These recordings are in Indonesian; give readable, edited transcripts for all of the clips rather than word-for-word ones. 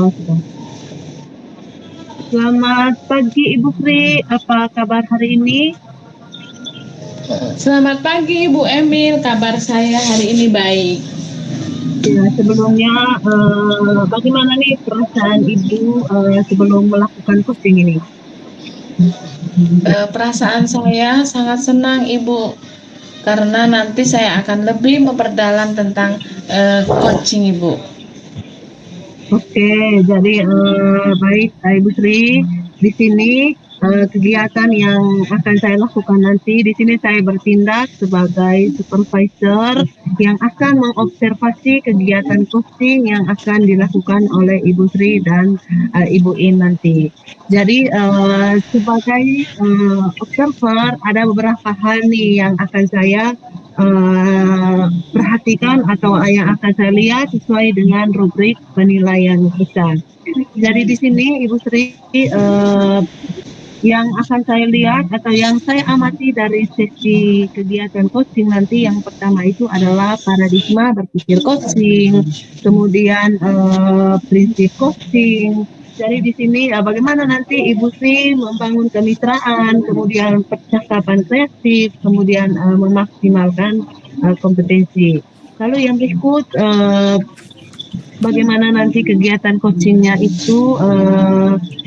sudah. Selamat pagi Ibu Sri, apa kabar hari ini? Selamat pagi Ibu Emil, kabar saya hari ini baik. Ya, sebelumnya bagaimana nih perasaan Ibu sebelum melakukan coaching ini? Perasaan saya sangat senang Ibu, karena nanti saya akan lebih memperdalam tentang coaching Ibu. Oke, jadi baik Ibu Sri, di sini kegiatan yang akan saya lakukan nanti, di sini saya bertindak sebagai supervisor yang akan mengobservasi kegiatan coaching yang akan dilakukan oleh Ibu Sri dan Ibu In nanti. Jadi sebagai observer ada beberapa hal nih yang akan saya perhatikan atau yang akan saya lihat sesuai dengan rubrik penilaian kita. Jadi di sini Ibu Sri yang akan saya lihat atau yang saya amati dari sesi kegiatan coaching nanti yang pertama itu adalah paradigma berpikir coaching, kemudian prinsip coaching. Jadi di sini bagaimana nanti Ibu Sri membangun kemitraan, kemudian percakapan kreatif, kemudian memaksimalkan kompetensi. Lalu yang berikut bagaimana nanti kegiatan coachingnya itu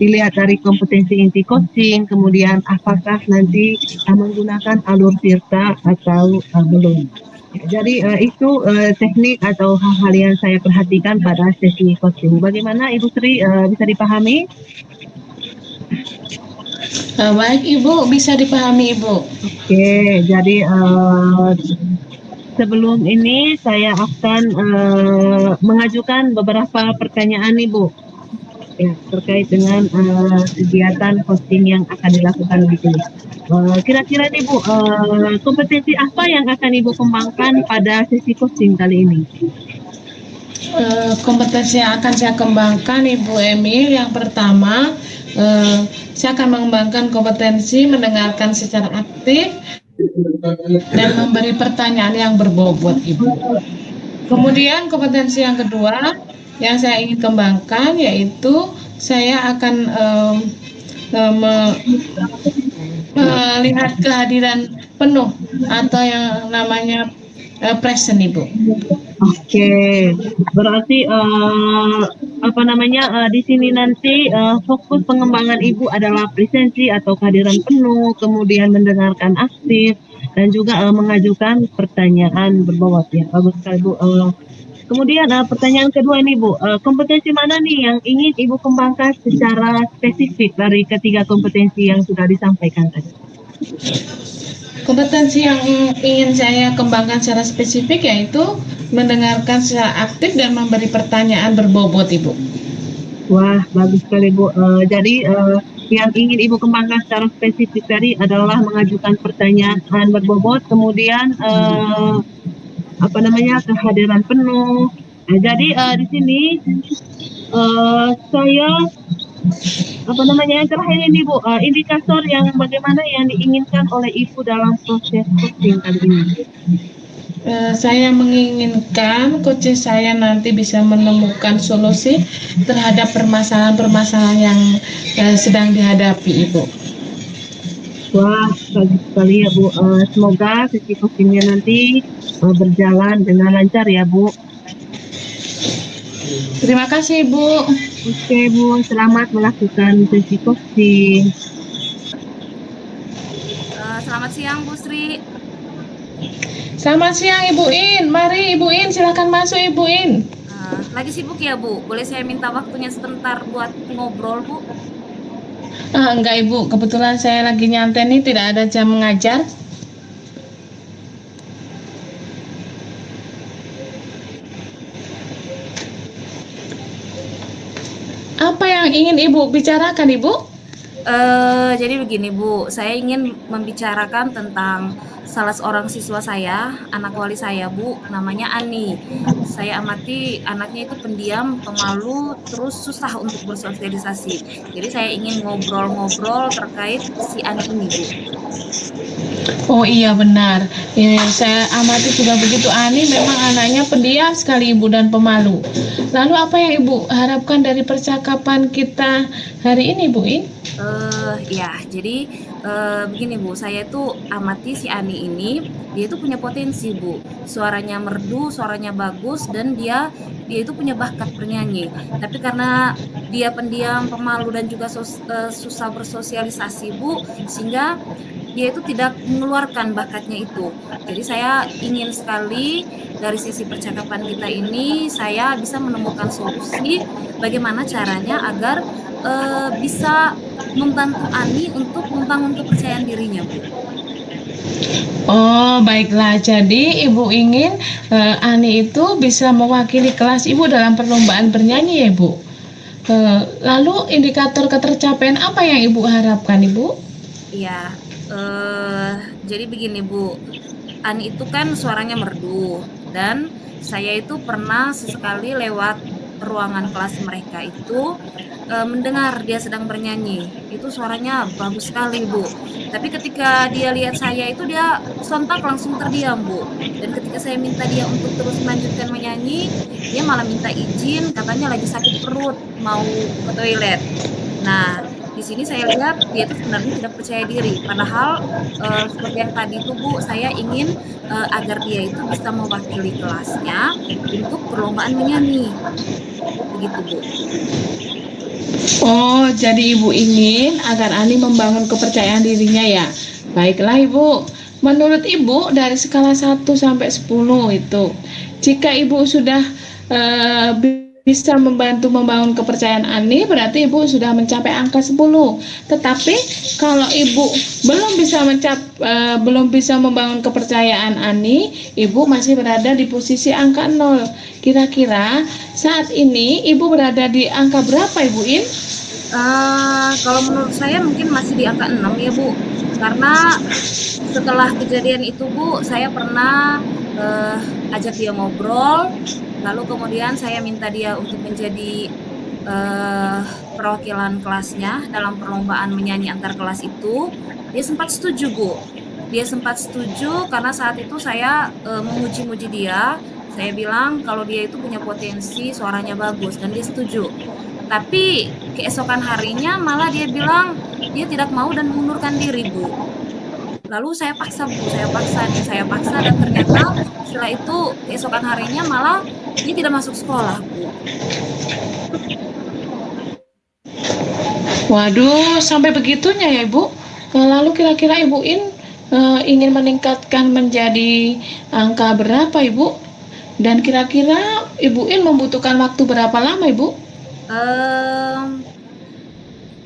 dilihat dari kompetensi inti coaching, kemudian apakah nanti menggunakan alur tirta atau belum. Jadi itu teknik atau hal-hal yang saya perhatikan pada sesi coaching. Bagaimana Ibu Sri bisa dipahami? Baik Ibu, bisa dipahami Ibu. Oke, jadi sebelum ini saya akan mengajukan beberapa pertanyaan Ibu ya, terkait dengan kegiatan coaching yang akan dilakukan di sini. Kira-kira nih Bu, kompetensi apa yang akan Ibu kembangkan pada sesi coaching kali ini? Kompetensi yang akan saya kembangkan Ibu Emil, yang pertama saya akan mengembangkan kompetensi mendengarkan secara aktif dan memberi pertanyaan yang berbobot Ibu. Kemudian kompetensi yang kedua yang saya ingin kembangkan yaitu saya akan melihat kehadiran penuh atau yang namanya present Ibu. Oke, berarti di sini nanti fokus pengembangan Ibu adalah presensi atau kehadiran penuh, kemudian mendengarkan aktif dan juga mengajukan pertanyaan berbobot ya. Bagus sekali Bu. Kemudian pertanyaan kedua ini Bu, kompetensi mana nih yang ingin Ibu kembangkan secara spesifik dari ketiga kompetensi yang sudah disampaikan tadi? Kompetensi yang ingin saya kembangkan secara spesifik yaitu mendengarkan secara aktif dan memberi pertanyaan berbobot Ibu. Wah, bagus sekali Bu. Jadi yang ingin Ibu kembangkan secara spesifik tadi adalah mengajukan pertanyaan berbobot, kemudian kehadiran penuh. Jadi di sini saya yang terakhir ini Bu, indikator yang bagaimana yang diinginkan oleh Ibu dalam proses coaching kali ini. Saya menginginkan coach saya nanti bisa menemukan solusi terhadap permasalahan-permasalahan yang sedang dihadapi Ibu. Wah, bagus sekali ya Bu. Semoga sesi coachingnya nanti berjalan dengan lancar ya Bu. Terima kasih Ibu. Oke Bu, selamat melakukan sesi coaching. Selamat siang Bu Sri. Selamat siang Ibu In. Mari Ibu In, silakan masuk Ibu In. Lagi sibuk ya Bu? Boleh saya minta waktunya sebentar buat ngobrol Bu? Enggak Ibu, kebetulan saya lagi nyantai nih, tidak ada jam mengajar. Apa yang ingin Ibu bicarakan Ibu? Jadi begini Bu, saya ingin membicarakan tentang salah seorang siswa saya, anak wali saya Bu, namanya Ani. saya amati anaknya itu pendiam, pemalu, terus susah untuk bersosialisasi. Jadi saya ingin ngobrol-ngobrol terkait si Ani ini, Bu. Oh iya benar. Saya amati juga begitu. Ani memang anaknya pendiam sekali Ibu dan pemalu. Lalu apa yang Ibu harapkan dari percakapan kita hari ini Bu In? Ya, jadi begini Bu, saya itu amati si Ani ini, dia itu punya potensi Bu. Suaranya merdu, suaranya bagus, dan dia itu punya bakat bernyanyi. Tapi karena dia pendiam, pemalu, dan juga susah bersosialisasi Bu, sehingga dia itu tidak mengeluarkan bakatnya itu. Jadi saya ingin sekali dari sisi percakapan kita ini, saya bisa menemukan solusi bagaimana caranya agar bisa membantu Ani untuk membangun kepercayaan dirinya, Bu. Oh, baiklah. Jadi Ibu ingin Ani itu bisa mewakili kelas Ibu dalam perlombaan bernyanyi ya, Bu. Lalu indikator ketercapaian apa yang Ibu harapkan, Ibu? Iya, jadi begini, Bu. Ani itu kan suaranya merdu, dan saya itu pernah sesekali lewat ruangan kelas mereka itu mendengar dia sedang bernyanyi. Itu suaranya bagus sekali, Bu. Tapi ketika dia lihat saya itu dia sontak langsung terdiam, Bu. Dan ketika saya minta dia untuk terus melanjutkan menyanyi, dia malah minta izin, katanya lagi sakit perut, mau ke toilet. Nah, di sini saya lihat dia itu sebenarnya tidak percaya diri. Padahal seperti yang tadi itu Bu, saya ingin agar dia itu bisa mewakili kelasnya untuk perlombaan menyanyi. Begitu Bu. Oh, jadi Ibu ingin agar Ani membangun kepercayaan dirinya ya. Baiklah Ibu. Menurut Ibu dari skala 1 sampai 10 itu, jika Ibu sudah bisa membantu membangun kepercayaan Ani, berarti Ibu sudah mencapai angka 10. Tetapi kalau Ibu belum bisa membangun kepercayaan Ani, Ibu masih berada di posisi angka 0. Kira-kira saat ini Ibu berada di angka berapa, Ibu In? Kalau menurut saya mungkin masih di angka 6 ya Bu, karena setelah kejadian itu Bu, saya pernah ajak dia ngobrol, lalu kemudian saya minta dia untuk menjadi perwakilan kelasnya dalam perlombaan menyanyi antar kelas itu. Dia sempat setuju Bu, dia sempat setuju karena saat itu saya memuji-muji dia. Saya bilang kalau dia itu punya potensi, suaranya bagus, dan dia setuju. Tapi keesokan harinya malah dia bilang dia tidak mau dan mengundurkan diri, Bu. Lalu saya paksa, Bu, saya paksa, dan ternyata setelah itu keesokan harinya malah dia tidak masuk sekolah, Bu. Waduh, sampai begitunya ya Ibu. Lalu kira-kira Ibu In ingin meningkatkan menjadi angka berapa Ibu? Dan kira-kira Ibu In membutuhkan waktu berapa lama Ibu?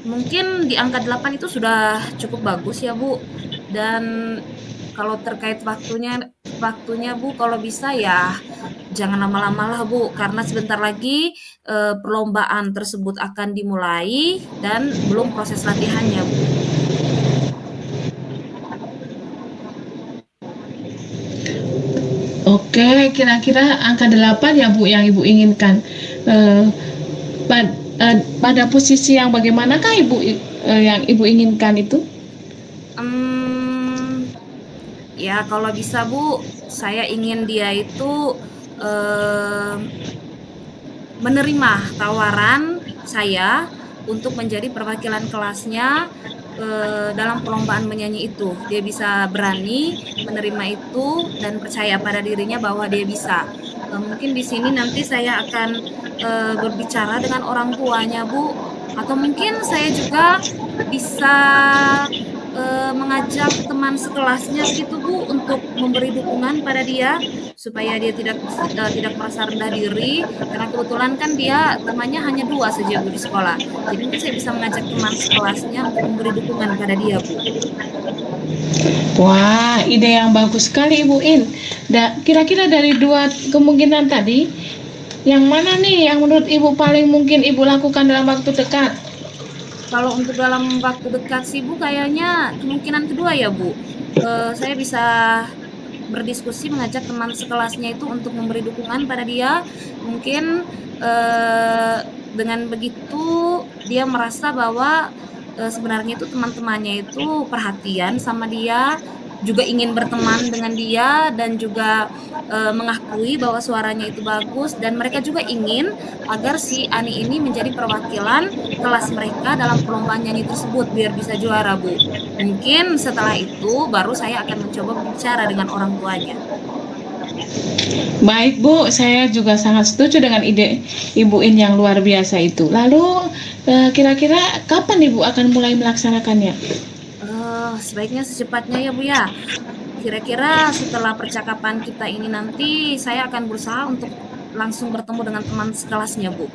Mungkin di angka 8 itu sudah cukup bagus ya Bu. Dan kalau terkait waktunya Bu, kalau bisa ya jangan lama-lama lah Bu, karena sebentar lagi perlombaan tersebut akan dimulai dan belum proses latihannya Bu. Oke, kira-kira angka 8 ya Bu yang Ibu inginkan. Pada posisi yang bagaimanakah Ibu yang Ibu inginkan itu? Ya kalau bisa Bu, saya ingin dia itu menerima tawaran saya untuk menjadi perwakilan kelasnya dalam perlombaan menyanyi itu. Dia bisa berani menerima itu dan percaya pada dirinya bahwa dia bisa. Mungkin di sini nanti saya akan berbicara dengan orang tuanya Bu, atau mungkin saya juga bisa mengajak teman sekelasnya gitu Bu untuk memberi dukungan pada dia supaya dia tidak merasa rendah diri, karena kebetulan kan dia temannya hanya 2 saja Bu di sekolah. Jadi mungkin saya bisa mengajak teman sekelasnya untuk memberi dukungan pada dia Bu. Wah, ide yang bagus sekali Ibu In. Kira-kira dari 2 kemungkinan tadi, yang mana nih yang menurut Ibu paling mungkin Ibu lakukan dalam waktu dekat? Kalau untuk dalam waktu dekat sih Bu, kayaknya kemungkinan kedua ya Bu. Saya bisa berdiskusi, mengajak teman sekelasnya itu untuk memberi dukungan pada dia. Mungkin dengan begitu dia merasa bahwa sebenarnya itu teman-temannya itu perhatian sama dia, juga ingin berteman dengan dia, dan juga mengakui bahwa suaranya itu bagus, dan mereka juga ingin agar si Ani ini menjadi perwakilan kelas mereka dalam perlombaan nyanyi tersebut biar bisa juara, Bu. Mungkin setelah itu baru saya akan mencoba berbicara dengan orang tuanya. Baik Bu, saya juga sangat setuju dengan ide Ibu In yang luar biasa itu. Lalu kira-kira kapan Ibu akan mulai melaksanakannya? Sebaiknya secepatnya ya Bu ya. Kira-kira setelah percakapan kita ini nanti saya akan berusaha untuk langsung bertemu dengan teman sekelasnya, Bu.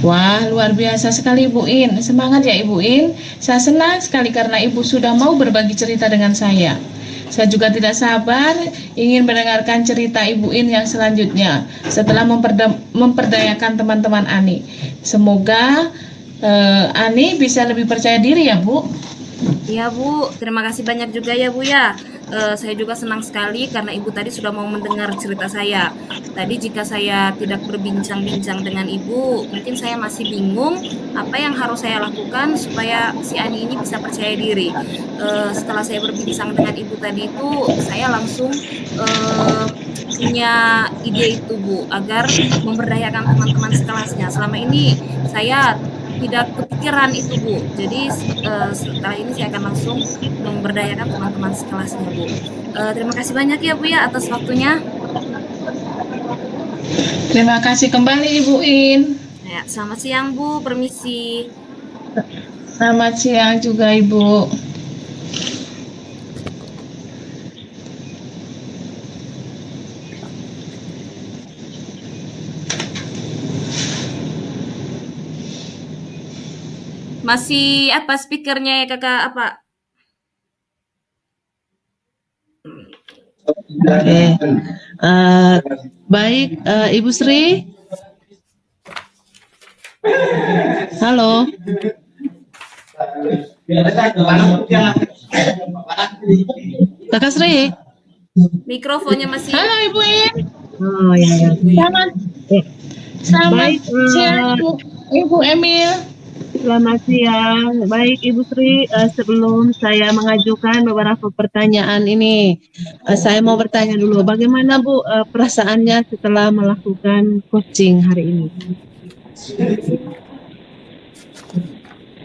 Wah, luar biasa sekali Ibu In. Semangat ya Ibu In. Saya senang sekali karena Ibu sudah mau berbagi cerita dengan saya. Saya juga tidak sabar ingin mendengarkan cerita Ibu In yang selanjutnya setelah memperdayakan teman-teman Ani. Semoga Ani bisa lebih percaya diri ya Bu. Iya Bu, terima kasih banyak juga ya Bu ya. Saya juga senang sekali karena Ibu tadi sudah mau mendengar cerita saya. Tadi jika saya tidak berbincang-bincang dengan Ibu, mungkin saya masih bingung apa yang harus saya lakukan supaya si Ani ini bisa percaya diri. Setelah saya berbincang dengan Ibu tadi itu, saya langsung punya ide itu Bu, agar memberdayakan teman-teman sekelasnya. Selama ini saya tidak kepikiran itu Bu, jadi setelah ini saya akan langsung memberdayakan teman-teman sekelasnya Bu. Terima kasih banyak ya Bu ya atas waktunya. Terima kasih kembali Ibu In. Ya, selamat siang Bu, permisi. Selamat siang juga Ibu. Masih apa speakernya ya Kakak apa? Oke. Baik, Ibu Sri. Halo. Kakak Sri. Mikrofonnya masih. Halo Ibu In. Oh ya. Selamat Baik, siang Ibu Emil. Selamat siang. Baik Ibu Sri, sebelum saya mengajukan beberapa pertanyaan ini, saya mau bertanya dulu, bagaimana Bu perasaannya setelah melakukan coaching hari ini?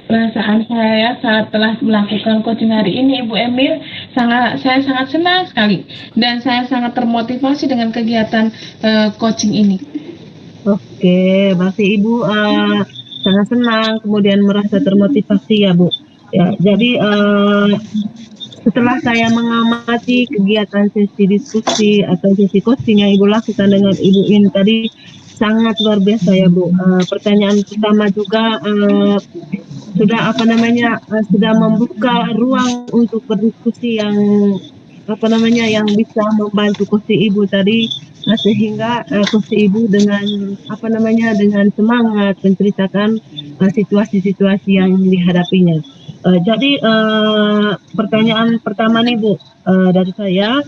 Perasaan saya saat telah melakukan coaching hari ini Ibu Emil, saya sangat senang sekali dan saya sangat termotivasi dengan kegiatan coaching ini. Oke, berarti Ibu sangat senang, kemudian merasa termotivasi ya Bu. Ya, jadi setelah saya mengamati kegiatan sesi diskusi atau sesi coaching yang Ibu lakukan dengan Ibu In tadi sangat luar biasa ya Bu. Pertanyaan pertama juga sudah membuka ruang untuk berdiskusi yang yang bisa membantu coaching Ibu tadi, sehingga coaching Ibu dengan dengan semangat menceritakan situasi-situasi yang dihadapinya. Jadi pertanyaan pertama nih Bu dari saya.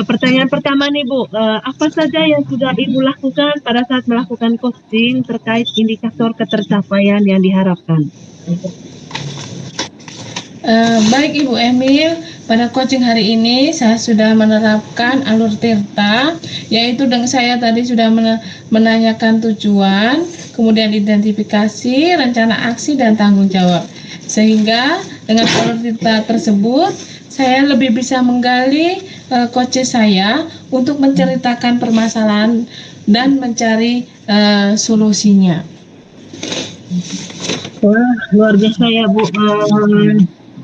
Pertanyaan pertama nih Bu, apa saja yang sudah Ibu lakukan pada saat melakukan coaching terkait indikator ketercapaian yang diharapkan? Baik Ibu Emil, pada coaching hari ini saya sudah menerapkan alur tirta, yaitu dengan saya tadi sudah menanyakan tujuan, kemudian identifikasi, rencana aksi, dan tanggung jawab. Sehingga dengan alur tirta tersebut, saya lebih bisa menggali coaching saya untuk menceritakan permasalahan dan mencari solusinya. Wah, luar biasa ya Bu.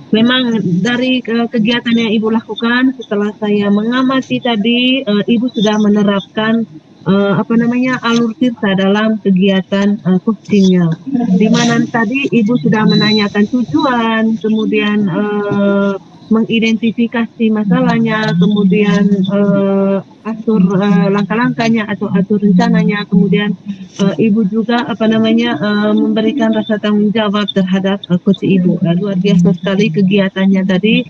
Memang dari kegiatan yang Ibu lakukan, setelah saya mengamati tadi, Ibu sudah menerapkan alur tirta dalam kegiatan coachingnya. Di mana tadi Ibu sudah menanyakan tujuan, kemudian mengidentifikasi masalahnya, kemudian atur langkah-langkahnya atau atur rencananya, kemudian ibu juga memberikan rasa tanggung jawab terhadap coach ibu. Luar biasa sekali kegiatannya tadi.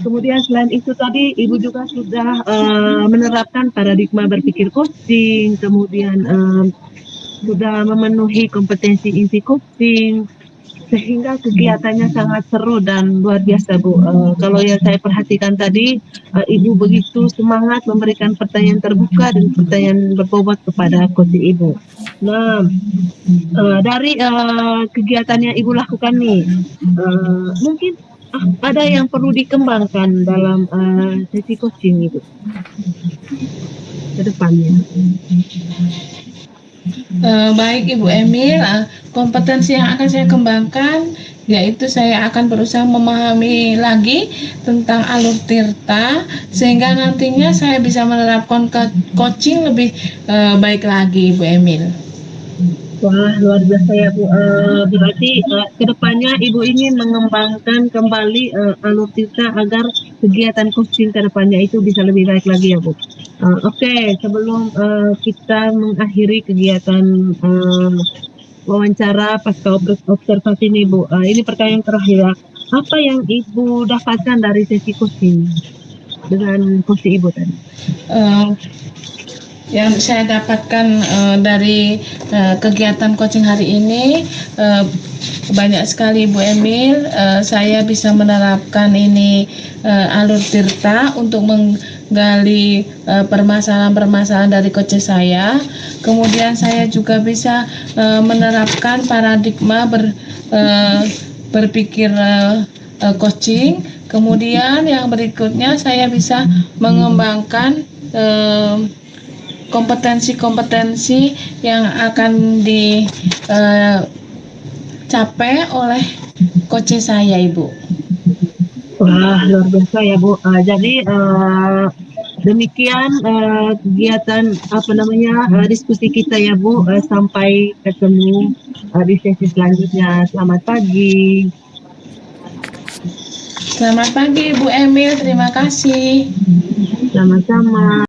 Kemudian selain itu tadi ibu juga sudah menerapkan paradigma berpikir coaching, kemudian sudah memenuhi kompetensi inti coaching, sehingga kegiatannya sangat seru dan luar biasa, Bu. Kalau yang saya perhatikan tadi, Ibu begitu semangat memberikan pertanyaan terbuka dan pertanyaan berbobot kepada coach Ibu. Nah, dari kegiatan yang Ibu lakukan nih, mungkin ada yang perlu dikembangkan dalam sesi coaching Ibu ke depannya. Baik Ibu Emil, kompetensi yang akan saya kembangkan yaitu saya akan berusaha memahami lagi tentang alur tirta sehingga nantinya saya bisa menerapkan coaching lebih baik lagi Ibu Emil. Wah, luar biasa ya Bu. Berarti kedepannya Ibu ingin mengembangkan kembali alur tirta agar kegiatan coaching kedepannya itu bisa lebih baik lagi ya Bu. Oke, sebelum kita mengakhiri kegiatan wawancara pasca observasi ini Bu, ini pertanyaan terakhir ya. Apa yang Ibu dapatkan dari sesi coaching dengan coach Ibu tadi? Yang saya dapatkan dari kegiatan coaching hari ini banyak sekali Bu Emil. Saya bisa menerapkan ini alur tirta untuk menggali permasalahan-permasalahan dari coach saya. Kemudian saya juga bisa menerapkan paradigma berpikir coaching. Kemudian yang berikutnya saya bisa mengembangkan kompetensi-kompetensi yang akan dicapai oleh coach saya, Ibu. Wah, luar biasa ya Bu. Jadi demikian kegiatan diskusi kita ya Bu. Sampai ketemu di sesi selanjutnya. Selamat pagi. Selamat pagi, Bu Emil. Terima kasih. Sama-sama.